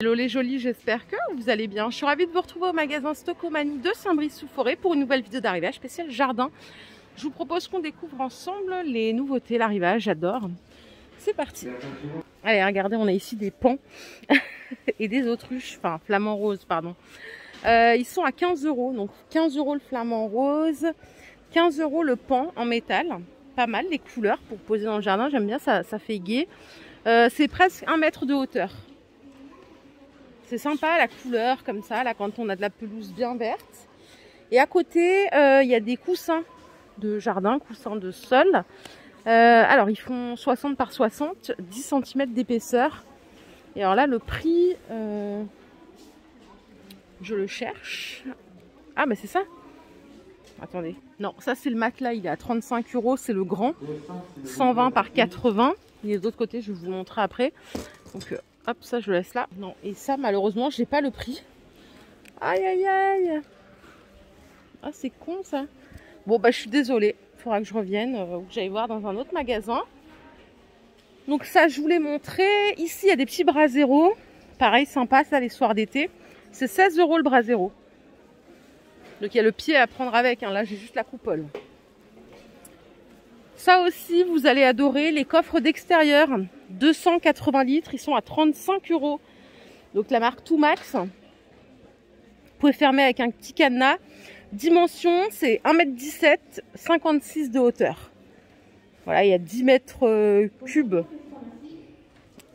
Hello les jolis, j'espère que vous allez bien. Je suis ravie de vous retrouver au magasin Stockomanie de Saint-Brice-sous-Forêt pour une nouvelle vidéo d'arrivage spéciale jardin. Je vous propose qu'on découvre ensemble les nouveautés, l'arrivage, j'adore. C'est parti. Allez, regardez, on a ici des pans et des autruches, enfin flamants roses, pardon. Ils sont à 15 €, donc 15 € le flamant rose, 15 € le pan en métal. Pas mal les couleurs pour poser dans le jardin, j'aime bien, ça fait gai. C'est presque 1 mètre de hauteur. C'est sympa la couleur comme ça, là quand on a de la pelouse bien verte. Et à côté, il y a des coussins de jardin, coussins de sol. Alors ils font 60 par 60, 10 cm d'épaisseur. Et alors là le prix, je le cherche. Ah mais c'est ça. Attendez. Non, ça c'est le matelas, il est à 35 €, c'est le grand. 120 par 80. Et de l'autre côté, je vais vous montrer après. Donc hop, ça je le laisse là. Non, et ça malheureusement, j'ai pas le prix. Aïe aïe aïe. Ah c'est con ça. Bon bah je suis désolée. Il faudra que je revienne ou que j'aille voir dans un autre magasin. Donc ça je vous l'ai montré. Ici il y a des petits braseros. Pareil sympa ça les soirs d'été. C'est 16 € le brasero. Donc il y a le pied à prendre avec. Hein. Là j'ai juste la coupole. Ça aussi vous allez adorer. Les coffres d'extérieur. 280 litres. Ils sont à 35 €. Donc la marque Toumax. Vous pouvez fermer avec un petit cadenas. Dimension, c'est 1,17 m, 56 de hauteur. Voilà, il y a 10 mètres cubes.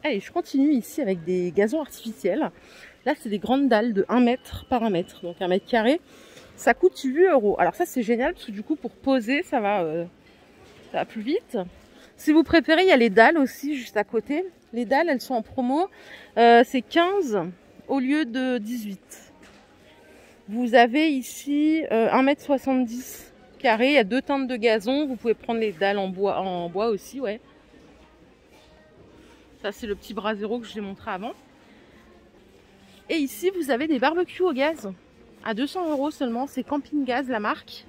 Allez, je continue ici avec des gazons artificiels. Là, c'est des grandes dalles de 1 mètre par 1 mètre, donc 1 mètre carré. Ça coûte 8 €. Alors ça, c'est génial parce que du coup, pour poser, ça va plus vite. Si vous préférez, il y a les dalles aussi juste à côté. Les dalles, elles sont en promo. C'est 15 au lieu de 18. Vous avez ici 1,70 m carré, il y a 2 teintes de gazon. Vous pouvez prendre les dalles en bois aussi, ouais. Ça, c'est le petit brasero que je vous ai montré avant. Et ici, vous avez des barbecues au gaz à 200 € seulement. C'est Camping Gaz, la marque.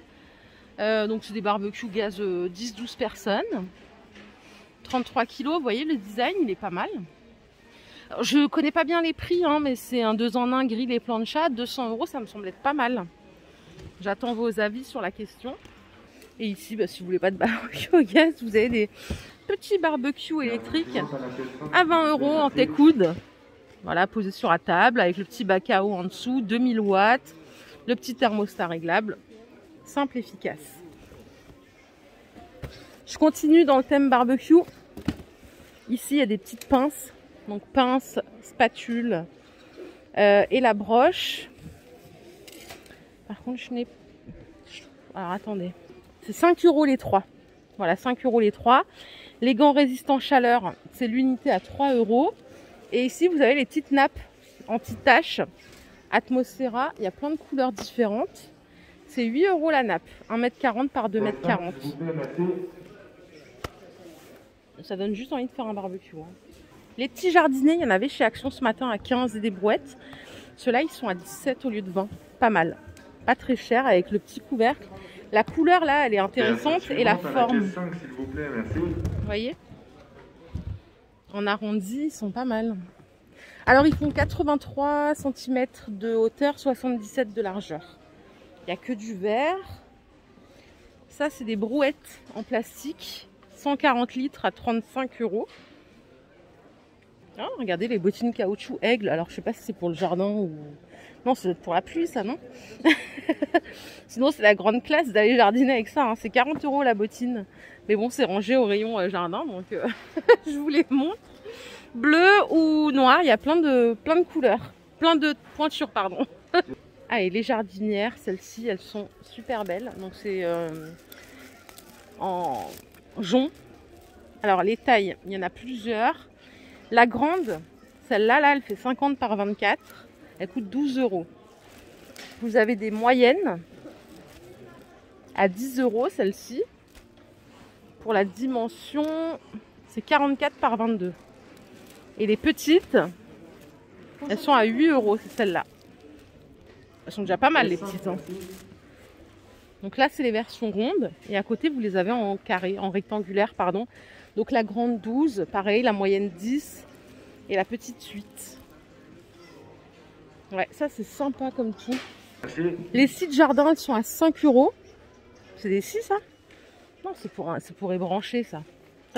Donc, c'est des barbecues gaz 10-12 personnes. 33 kg, vous voyez, le design, il est pas mal. Je connais pas bien les prix, hein, mais c'est un 2 en 1 grill et plancha, 200 €, ça me semble être pas mal. J'attends vos avis sur la question. Et ici, bah, si vous voulez pas de barbecue au gaz, vous avez des petits barbecues électriques à 20 € en técoude. Voilà, posé sur la table avec le petit bac à eau en dessous, 2000 watts, le petit thermostat réglable, simple, efficace. Je continue dans le thème barbecue. Ici, il y a des petites pinces. Donc pince, spatule et la broche. Par contre, je n'ai... Alors attendez. C'est 5 € les 3. Voilà, 5 € les 3. Les gants résistants chaleur, c'est l'unité à 3 €. Et ici, vous avez les petites nappes anti-taches. Atmosphera, il y a plein de couleurs différentes. C'est 8 € la nappe. 1,40 m par 2,40 m. Ça donne juste envie de faire un barbecue. Hein. Les petits jardiniers, il y en avait chez Action ce matin à 15 et des brouettes. Ceux-là, ils sont à 17 au lieu de 20. Pas mal. Pas très cher avec le petit couvercle. La couleur, là, elle est intéressante et la forme. Vous voyez? En arrondi, ils sont pas mal. Alors, ils font 83 cm de hauteur, 77 de largeur. Il n'y a que du verre. Ça, c'est des brouettes en plastique. 140 litres à 35 €. Oh, regardez les bottines caoutchouc aigle. Alors je sais pas si c'est pour le jardin ou... Non, c'est pour la pluie ça, non? Sinon c'est la grande classe d'aller jardiner avec ça. Hein. C'est 40 € la bottine. Mais bon, c'est rangé au rayon jardin. Donc je vous les montre. Bleu ou noir, il y a plein de couleurs. Plein de pointures, pardon. Ah, et les jardinières, celles-ci, elles sont super belles. Donc c'est en jonc. Alors les tailles, il y en a plusieurs. La grande, celle-là, là, elle fait 50 par 24. Elle coûte 12 €. Vous avez des moyennes à 10 €, celle-ci. Pour la dimension, c'est 44 par 22. Et les petites, elles sont à 8 €, c'est celle-là. Elles sont déjà pas mal, les petites. Hein. Donc là, c'est les versions rondes. Et à côté, vous les avez en carré, en rectangulaire, pardon. Donc la grande 12, pareil, la moyenne 10 et la petite 8. Ouais, ça c'est sympa comme tout. Les scies de jardin, elles sont à 5 €. C'est des scies, ça? Non, c'est pour ébrancher, ça.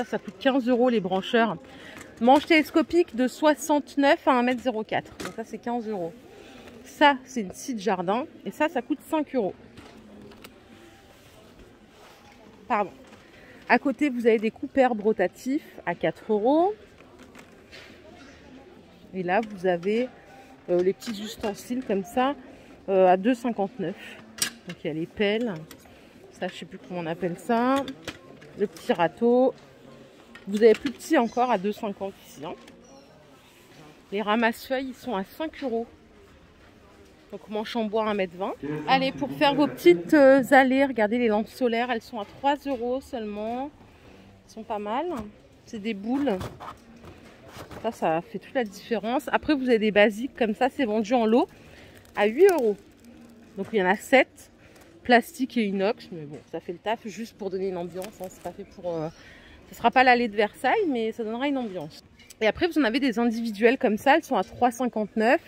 Ça coûte 15 € les brancheurs. Manche télescopique de 69 à 1,04 m. Donc ça, c'est 15 €. Ça, c'est une scie de jardin. Et ça coûte 5 €. Pardon. À côté, vous avez des coupe-herbes rotatifs à 4 €. Et là, vous avez les petits ustensiles comme ça à 2,59 €. Donc il y a les pelles. Ça, je sais plus comment on appelle ça. Le petit râteau. Vous avez plus petit encore à 2,50 € ici. Hein. Les ramasse-feuilles, ils sont à 5 €. Donc manche en bois 1,20 m. Allez, pour faire vos petites allées, regardez les lampes solaires, elles sont à 3 € seulement. Elles sont pas mal. C'est des boules. Ça fait toute la différence. Après, vous avez des basiques comme ça, c'est vendu en lot à 8 €. Donc il y en a 7, plastique et inox. Mais bon, ça fait le taf juste pour donner une ambiance. Hein. C'est pas fait pour... Ce sera pas l'allée de Versailles, mais ça donnera une ambiance. Et après, vous en avez des individuelles comme ça. Elles sont à 3,59 €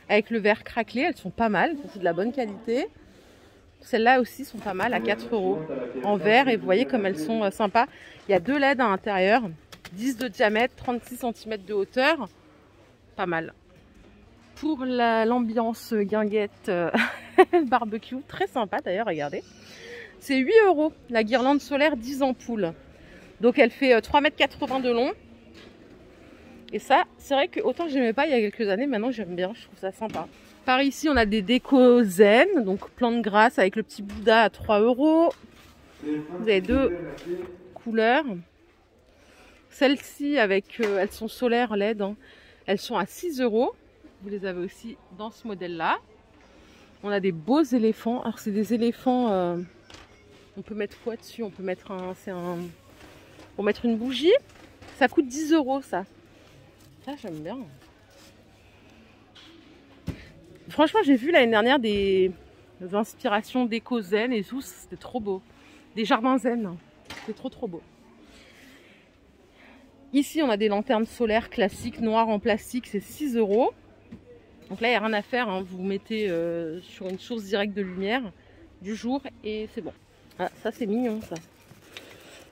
avec le verre craquelé. Elles sont pas mal. C'est de la bonne qualité. Celles-là aussi sont pas mal à 4 € en verre. Et vous voyez comme elles sont sympas. Il y a 2 LED à l'intérieur. 10 de diamètre, 36 cm de hauteur. Pas mal. Pour l'ambiance guinguette barbecue, très sympa d'ailleurs, regardez. C'est 8 € la guirlande solaire 10 ampoules. Donc elle fait 3,80 m de long. Et ça, c'est vrai que autant j'aimais pas il y a quelques années, maintenant j'aime bien, je trouve ça sympa. Par ici, on a des décos zen, donc plantes grasses avec le petit Bouddha à 3 €. Vous avez 2 couleurs. Celles-ci, elles sont solaires LED, hein. Elles sont à 6 €. Vous les avez aussi dans ce modèle-là. On a des beaux éléphants. Alors, c'est des éléphants... on peut mettre quoi dessus? On peut mettre pour mettre une bougie. Ça coûte 10 €, ça. Ça, j'aime bien. Franchement, j'ai vu l'année dernière des inspirations déco zen et tout. C'était trop beau. Des jardins zen. C'était trop beau. Ici, on a des lanternes solaires classiques, noires en plastique, c'est 6 €. Donc là, il n'y a rien à faire, hein. Vous mettez sur une source directe de lumière du jour et c'est bon. Ah, ça, c'est mignon, ça.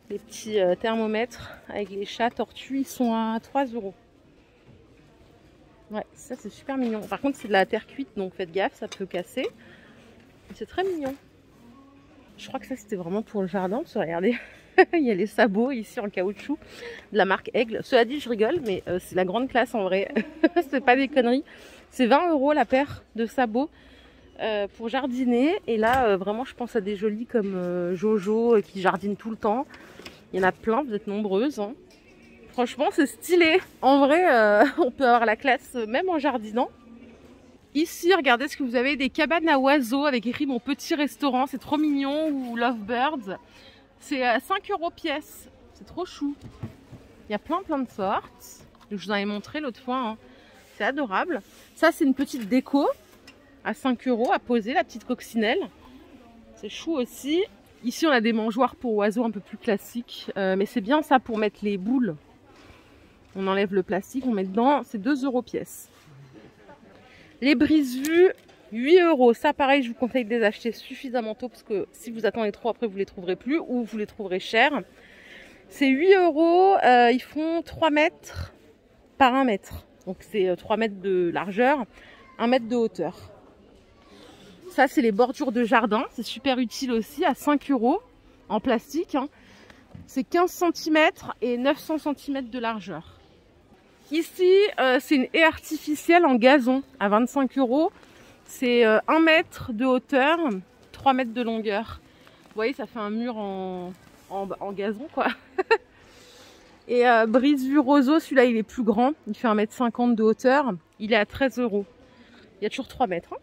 Les petits thermomètres avec les chats tortues, ils sont à 3 €. Ouais, ça, c'est super mignon. Par contre, c'est de la terre cuite, donc faites gaffe, ça peut casser. C'est très mignon. Je crois que ça, c'était vraiment pour le jardin, parce que regardez. Il y a les sabots ici en caoutchouc de la marque Aigle. Cela dit, je rigole, mais c'est la grande classe en vrai. C'est pas des conneries. C'est 20 € la paire de sabots pour jardiner. Et là, vraiment, je pense à des jolis comme Jojo qui jardine tout le temps. Il y en a plein, vous êtes nombreuses. Hein. Franchement, c'est stylé. En vrai, on peut avoir la classe même en jardinant. Ici, regardez ce que vous avez, des cabanes à oiseaux avec écrit mon petit restaurant. C'est trop mignon, ou Lovebirds. C'est à 5 € pièce. C'est trop chou. Il y a plein de sortes. Je vous en ai montré l'autre fois. Hein. C'est adorable. Ça, c'est une petite déco à 5 € à poser, la petite coccinelle. C'est chou aussi. Ici, on a des mangeoires pour oiseaux un peu plus classiques. Mais c'est bien ça pour mettre les boules. On enlève le plastique, on met dedans. C'est 2 € pièce. Les brise-vues, 8 €. Ça, pareil, je vous conseille de les acheter suffisamment tôt parce que si vous attendez trop, après, vous les trouverez plus ou vous les trouverez chers. C'est 8 €. Ils font 3 mètres par 1 mètre. Donc, c'est 3 mètres de largeur, 1 mètre de hauteur. Ça, c'est les bordures de jardin. C'est super utile aussi à 5 € en plastique. Hein. C'est 15 cm et 900 cm de largeur. Ici, c'est une haie artificielle en gazon à 25 €. C'est 1 mètre de hauteur, 3 mètres de longueur. Vous voyez, ça fait un mur en gazon, quoi. Et brise-vue roseau, celui-là, il est plus grand. Il fait 1,50 m de hauteur. Il est à 13 €. Il y a toujours 3 mètres. Hein.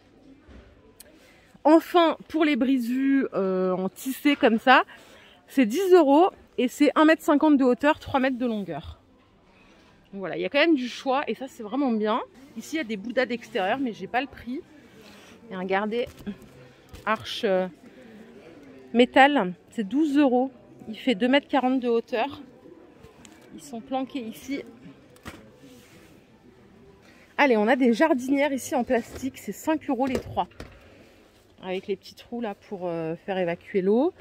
Enfin, pour les brise-vues en tissé comme ça, c'est 10 € et c'est 1,50 m de hauteur, 3 mètres de longueur. Donc voilà, il y a quand même du choix et ça, c'est vraiment bien. Ici, il y a des bouddhas d'extérieur, mais j'ai pas le prix. Et regardez, arche métal, c'est 12 €. Il fait 2,40 m de hauteur. Ils sont planqués ici. Allez, on a des jardinières ici en plastique, c'est 5 € les 3. Avec les petits trous là pour faire évacuer l'eau.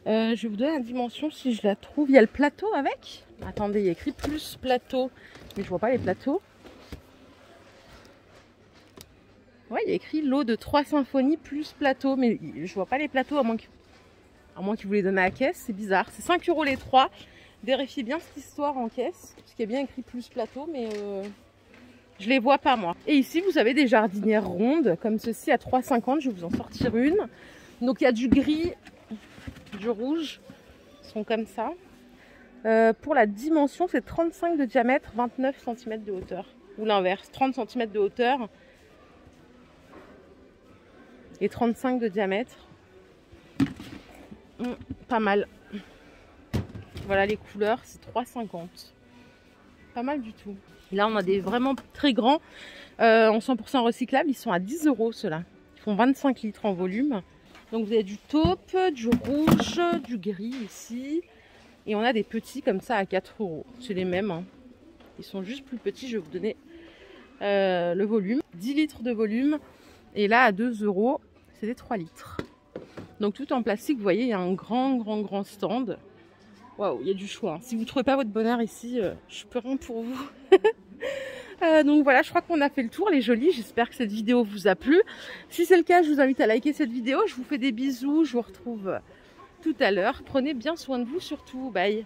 Je vais vous donner la dimension si je la trouve. Il y a le plateau avec. Attendez, il y a écrit plus plateau. Mais je vois pas les plateaux. Ouais, il y a écrit lot de 3 symphonies plus plateau. Mais je vois pas les plateaux à moins qu'ils vous les donnent à la caisse. C'est bizarre. C'est 5 € les 3. Vérifiez bien cette histoire en caisse. Parce qu'il y a bien écrit plus plateau. Mais je les vois pas moi. Et ici, vous avez des jardinières rondes. Comme ceci à 3,50. Je vais vous en sortir une. Donc il y a du gris, du rouge. Ils sont comme ça. Pour la dimension, c'est 35 de diamètre, 29 cm de hauteur. Ou l'inverse, 30 cm de hauteur et 35 de diamètre. Pas mal. Voilà les couleurs, c'est 3,50. Pas mal du tout. Et là, on a des vraiment très grands en 100% recyclables. Ils sont à 10 € ceux-là. Ils font 25 litres en volume. Donc vous avez du taupe, du rouge, du gris ici. Et on a des petits comme ça à 4 €. C'est les mêmes. Hein. Ils sont juste plus petits. Je vais vous donner le volume. 10 litres de volume. Et là, à 2 €, c'est des 3 litres. Donc tout en plastique, vous voyez, il y a un grand stand. Waouh, il y a du choix. Hein. Si vous ne trouvez pas votre bonheur ici, je peux rien pour vous. Donc voilà, je crois qu'on a fait le tour, les jolis. J'espère que cette vidéo vous a plu. Si c'est le cas, je vous invite à liker cette vidéo. Je vous fais des bisous. Je vous retrouve tout à l'heure. Prenez bien soin de vous surtout. Bye.